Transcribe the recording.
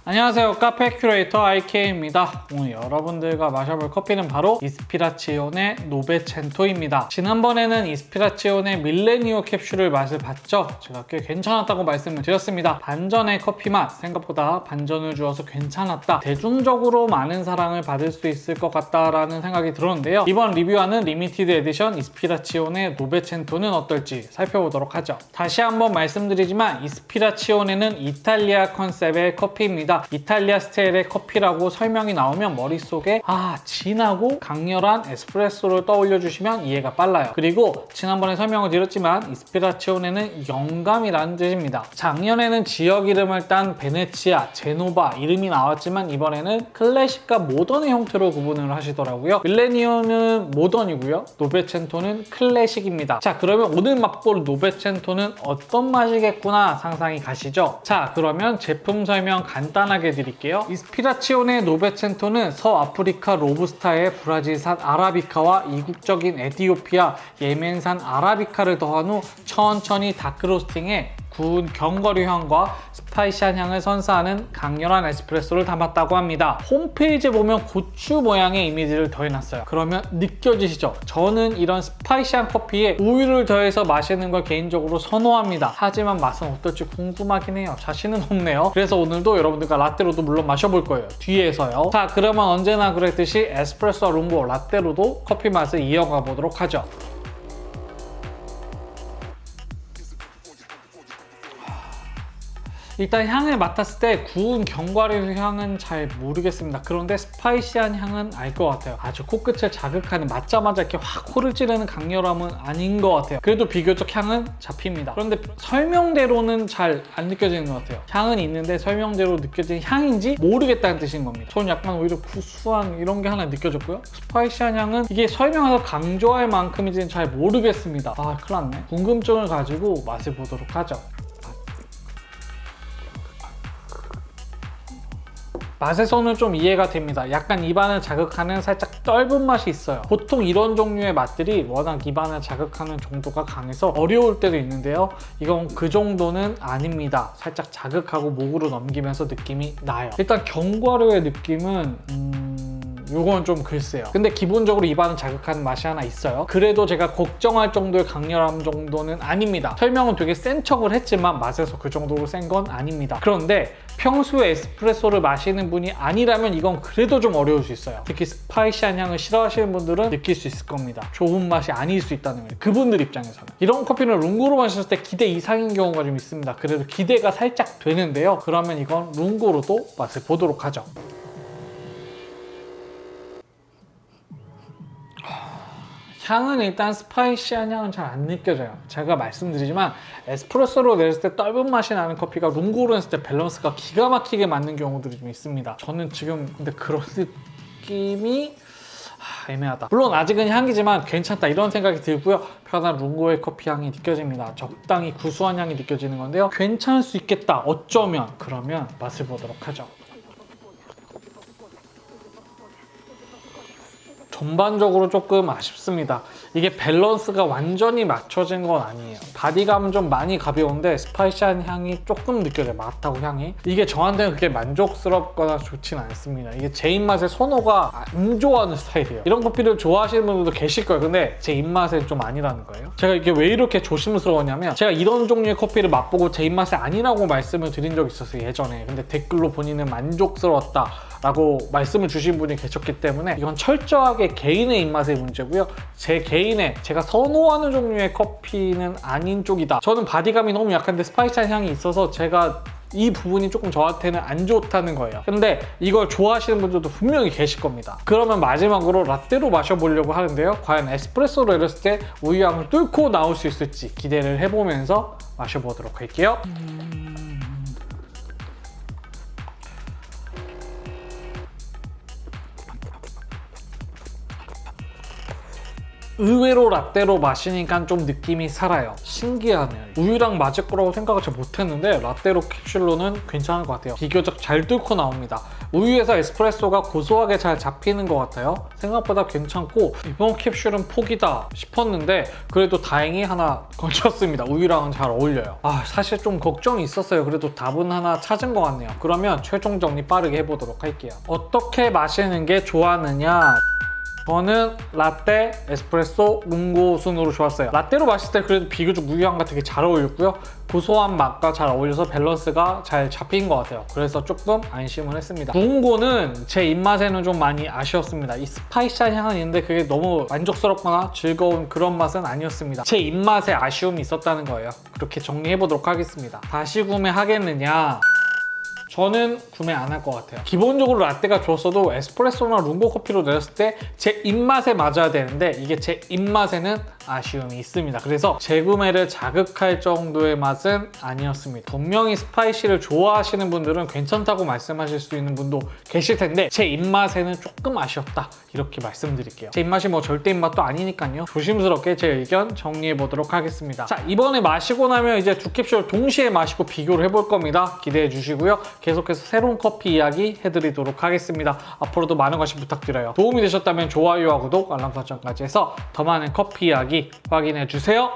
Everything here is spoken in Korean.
안녕하세요. 카페 큐레이터 IK입니다. 오늘 여러분들과 마셔볼 커피는 바로 이스피라치온의 노베첸토입니다. 지난번에는 이스피라치온의 밀레니오 캡슐을 맛을 봤죠? 제가 꽤 괜찮았다고 말씀을 드렸습니다. 반전의 커피 맛, 생각보다 반전을 주어서 괜찮았다. 대중적으로 많은 사랑을 받을 수 있을 것 같다라는 생각이 들었는데요. 이번 리뷰하는 리미티드 에디션 이스피라치온의 노베첸토는 어떨지 살펴보도록 하죠. 다시 한번 말씀드리지만 이스피라치온에는 이탈리아 컨셉의 커피입니다. 이탈리아 스타일의 커피라고 설명이 나오면 머릿속에 진하고 강렬한 에스프레소를 떠올려 주시면 이해가 빨라요. 그리고 지난번에 설명을 드렸지만 이스피라치온에는 영감이라는 뜻입니다. 작년에는 지역 이름을 딴 베네치아, 제노바 이름이 나왔지만 이번에는 클래식과 모던의 형태로 구분을 하시더라고요. 밀레니오는 모던이고요. 노베첸토는 클래식입니다. 자, 그러면 오늘 맛볼 노베첸토는 어떤 맛이겠구나 상상이 가시죠? 자, 그러면 제품 설명 간단하게 드릴게요. 이스피라치온의 노베첸토는 서아프리카 로부스타의 브라질산 아라비카와 이국적인 에티오피아, 예멘산 아라비카를 더한 후 천천히 다크로스팅해 구운 견과류 향과 스파이시한 향을 선사하는 강렬한 에스프레소를 담았다고 합니다. 홈페이지에 보면 고추 모양의 이미지를 더해놨어요. 그러면 느껴지시죠? 저는 이런 스파이시한 커피에 우유를 더해서 마시는 걸 개인적으로 선호합니다. 하지만 맛은 어떨지 궁금하긴 해요. 자신은 없네요. 그래서 오늘도 여러분들과 라떼로도 물론 마셔볼 거예요. 뒤에서요. 자, 그러면 언제나 그랬듯이 에스프레소와 lungo, 라떼로도 커피 맛을 이어가 보도록 하죠. 일단 향을 맡았을 때 구운 견과류 향은 잘 모르겠습니다. 그런데 스파이시한 향은 알 것 같아요. 아주 코끝을 자극하는, 맞자마자 이렇게 확 코를 찌르는 강렬함은 아닌 것 같아요. 그래도 비교적 향은 잡힙니다. 그런데 설명대로는 잘 안 느껴지는 것 같아요. 향은 있는데 설명대로 느껴지는 향인지 모르겠다는 뜻인 겁니다. 저는 약간 오히려 구수한 이런 게 하나 느껴졌고요. 스파이시한 향은 이게 설명해서 강조할 만큼인지는 잘 모르겠습니다. 큰일 났네. 궁금증을 가지고 맛을 보도록 하죠. 맛에서는 좀 이해가 됩니다. 약간 입안을 자극하는 살짝 떫은 맛이 있어요. 보통 이런 종류의 맛들이 워낙 입안을 자극하는 정도가 강해서 어려울 때도 있는데요. 이건 그 정도는 아닙니다. 살짝 자극하고 목으로 넘기면서 느낌이 나요. 일단 견과류의 느낌은 요건 좀 글쎄요. 근데 기본적으로 입안을 자극하는 맛이 하나 있어요. 그래도 제가 걱정할 정도의 강렬함 정도는 아닙니다. 설명은 되게 센 척을 했지만 맛에서 그 정도로 센 건 아닙니다. 그런데 평소에 에스프레소를 마시는 분이 아니라면 이건 그래도 좀 어려울 수 있어요. 특히 스파이시한 향을 싫어하시는 분들은 느낄 수 있을 겁니다. 좋은 맛이 아닐 수 있다는 거예요. 그분들 입장에서는. 이런 커피를 룽고로 마셨을 때 기대 이상인 경우가 좀 있습니다. 그래도 기대가 살짝 되는데요. 그러면 이건 룽고로도 맛을 보도록 하죠. 향은 일단 스파이시한 향은 잘 안 느껴져요. 제가 말씀드리지만 에스프레소로 내렸을 때 떫은 맛이 나는 커피가 룽고로 했을 때 밸런스가 기가 막히게 맞는 경우들이 좀 있습니다. 저는 지금 근데 그런 느낌이 애매하다. 물론 아직은 향이지만 괜찮다 이런 생각이 들고요. 편한 룽고의 커피 향이 느껴집니다. 적당히 구수한 향이 느껴지는 건데요. 괜찮을 수 있겠다. 어쩌면. 그러면 맛을 보도록 하죠. 전반적으로 조금 아쉽습니다. 이게 밸런스가 완전히 맞춰진 건 아니에요. 바디감은 좀 많이 가벼운데 스파이시한 향이 조금 느껴져요. 맛하고 향이. 이게 저한테는 그렇게 만족스럽거나 좋진 않습니다. 이게 제 입맛에 선호가 안 좋아하는 스타일이에요. 이런 커피를 좋아하시는 분들도 계실 거예요. 근데 제 입맛에 좀 아니라는 거예요. 제가 이게 왜 이렇게 조심스러웠냐면 제가 이런 종류의 커피를 맛보고 제 입맛에 아니라고 말씀을 드린 적이 있었어요. 예전에. 근데 댓글로 본인은 만족스러웠다 라고 말씀을 주신 분이 계셨기 때문에 이건 철저하게 개인의 입맛의 문제고요. 제 개인의 제가 선호하는 종류의 커피는 아닌 쪽이다. 저는 바디감이 너무 약한데 스파이시한 향이 있어서 제가 이 부분이 조금 저한테는 안 좋다는 거예요. 근데 이걸 좋아하시는 분들도 분명히 계실 겁니다. 그러면 마지막으로 라떼로 마셔보려고 하는데요. 과연 에스프레소로 내렸을 때 우유향을 뚫고 나올 수 있을지 기대를 해보면서 마셔보도록 할게요. 의외로 라떼로 마시니까 좀 느낌이 살아요. 신기하네요. 우유랑 맞을 거라고 생각을 잘 못했는데 라떼로 캡슐로는 괜찮은 것 같아요. 비교적 잘 뚫고 나옵니다. 우유에서 에스프레소가 고소하게 잘 잡히는 것 같아요. 생각보다 괜찮고 이번 캡슐은 포기다 싶었는데 그래도 다행히 하나 건졌습니다. 우유랑은 잘 어울려요. 사실 좀 걱정이 있었어요. 그래도 답은 하나 찾은 것 같네요. 그러면 최종 정리 빠르게 해보도록 할게요. 어떻게 마시는 게 좋았느냐? 저는 라떼, 에스프레소, lungo 순으로 좋았어요. 라떼로 마실 때 그래도 비교적 우유향과 되게 잘 어울렸고요. 고소한 맛과 잘 어울려서 밸런스가 잘 잡힌 것 같아요. 그래서 조금 안심을 했습니다. lungo는 제 입맛에는 좀 많이 아쉬웠습니다. 이 스파이시한 향은 있는데 그게 너무 만족스럽거나 즐거운 그런 맛은 아니었습니다. 제 입맛에 아쉬움이 있었다는 거예요. 그렇게 정리해보도록 하겠습니다. 다시 구매하겠느냐? 저는 구매 안 할 것 같아요. 기본적으로 라떼가 좋았어도 에스프레소나 lungo 커피로 내렸을 때 제 입맛에 맞아야 되는데 이게 제 입맛에는 아쉬움이 있습니다. 그래서 재구매를 자극할 정도의 맛은 아니었습니다. 분명히 스파이시를 좋아하시는 분들은 괜찮다고 말씀하실 수 있는 분도 계실 텐데 제 입맛에는 조금 아쉬웠다 이렇게 말씀드릴게요. 제 입맛이 뭐 절대 입맛도 아니니까요. 조심스럽게 제 의견 정리해 보도록 하겠습니다. 자, 이번에 마시고 나면 이제 두 캡슐 동시에 마시고 비교를 해볼 겁니다. 기대해 주시고요. 계속해서 새로운 커피 이야기 해드리도록 하겠습니다. 앞으로도 많은 관심 부탁드려요. 도움이 되셨다면 좋아요와 구독, 알람 설정까지 해서 더 많은 커피 이야기 확인해 주세요.